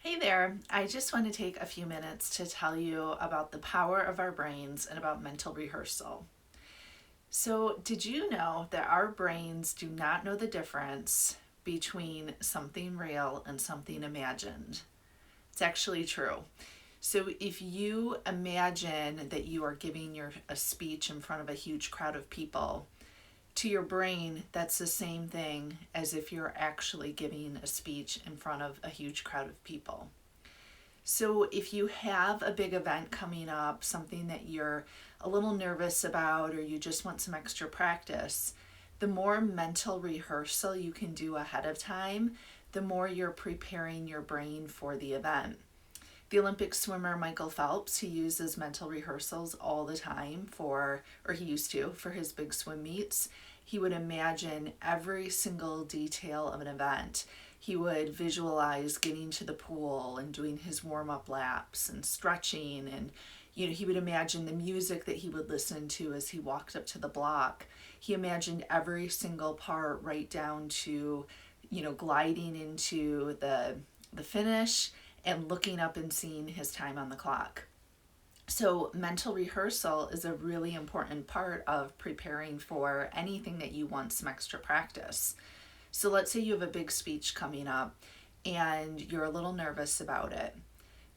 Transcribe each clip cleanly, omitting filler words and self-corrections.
Hey there, I just want to take a few minutes to tell you about the power of our brains and about mental rehearsal. So, did you know that our brains do not know the difference between something real and something imagined? It's actually true. So, if you imagine that you are giving a speech in front of a huge crowd of people, to your brain, that's the same thing as if you're actually giving a speech in front of a huge crowd of people. So, if you have a big event coming up, something that you're a little nervous about, or you just want some extra practice, the more mental rehearsal you can do ahead of time, the more you're preparing your brain for the event. The Olympic swimmer Michael Phelps, he uses mental rehearsals all the time or he used to, for his big swim meets. He would imagine every single detail of an event. He would visualize getting to the pool and doing his warm-up laps and stretching, and he would imagine the music that he would listen to as he walked up to the block. He imagined every single part right down to, gliding into the finish and looking up and seeing his time on the clock. So, mental rehearsal is a really important part of preparing for anything that you want some extra practice. So, let's say you have a big speech coming up and you're a little nervous about it.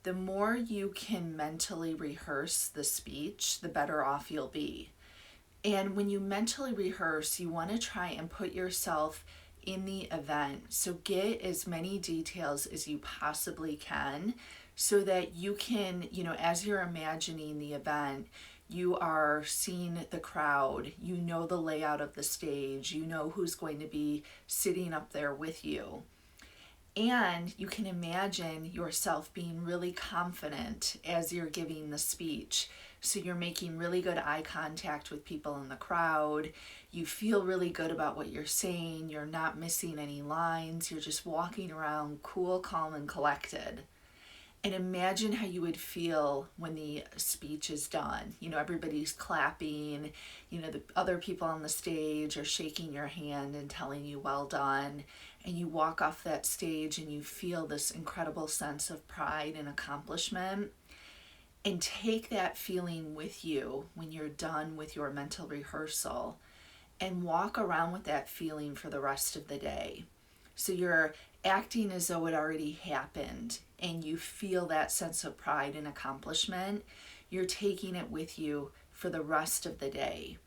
The more you can mentally rehearse the speech, the better off you'll be. And when you mentally rehearse, you want to try and put yourself in the event. So get as many details as you possibly can so that you can, as you're imagining the event, you are seeing the crowd, you know the layout of the stage, you know who's going to be sitting up there with you. And you can imagine yourself being really confident as you're giving the speech. So you're making really good eye contact with people in the crowd. You feel really good about what you're saying. You're not missing any lines. You're just walking around cool, calm, and collected. And imagine how you would feel when the speech is done. Everybody's clapping, the other people on the stage are shaking your hand and telling you well done. And you walk off that stage and you feel this incredible sense of pride and accomplishment. And take that feeling with you when you're done with your mental rehearsal and walk around with that feeling for the rest of the day. So you're acting as though it already happened and you feel that sense of pride and accomplishment. You're taking it with you for the rest of the day.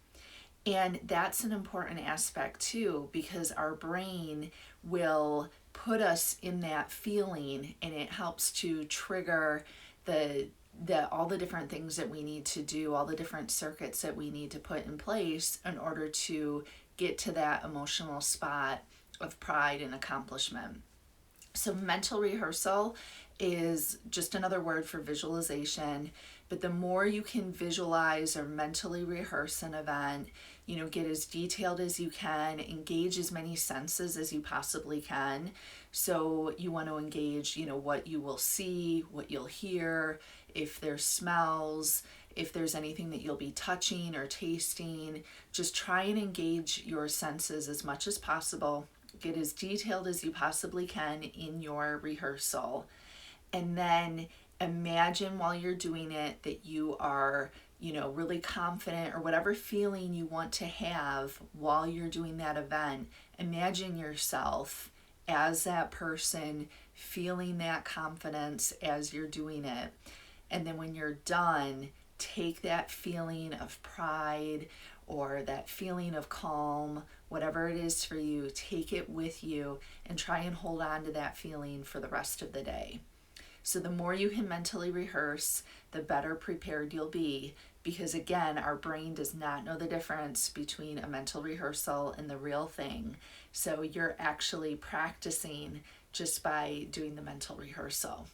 And that's an important aspect too, because our brain will put us in that feeling and it helps to trigger all the different things that we need to do, all the different circuits that we need to put in place in order to get to that emotional spot of pride and accomplishment. So mental rehearsal is just another word for visualization, but the more you can visualize or mentally rehearse an event, get as detailed as you can, engage as many senses as you possibly can. So you want to engage, what you will see, what you'll hear, if there's smells, if there's anything that you'll be touching or tasting. Just try and engage your senses as much as possible. Get as detailed as you possibly can in your rehearsal. And then imagine while you're doing it that you are, really confident, or whatever feeling you want to have while you're doing that event. Imagine yourself as that person, feeling that confidence as you're doing it. And then when you're done, take that feeling of pride or that feeling of calm, whatever it is for you, take it with you and try and hold on to that feeling for the rest of the day. So the more you can mentally rehearse, the better prepared you'll be, because again, our brain does not know the difference between a mental rehearsal and the real thing. So you're actually practicing just by doing the mental rehearsal.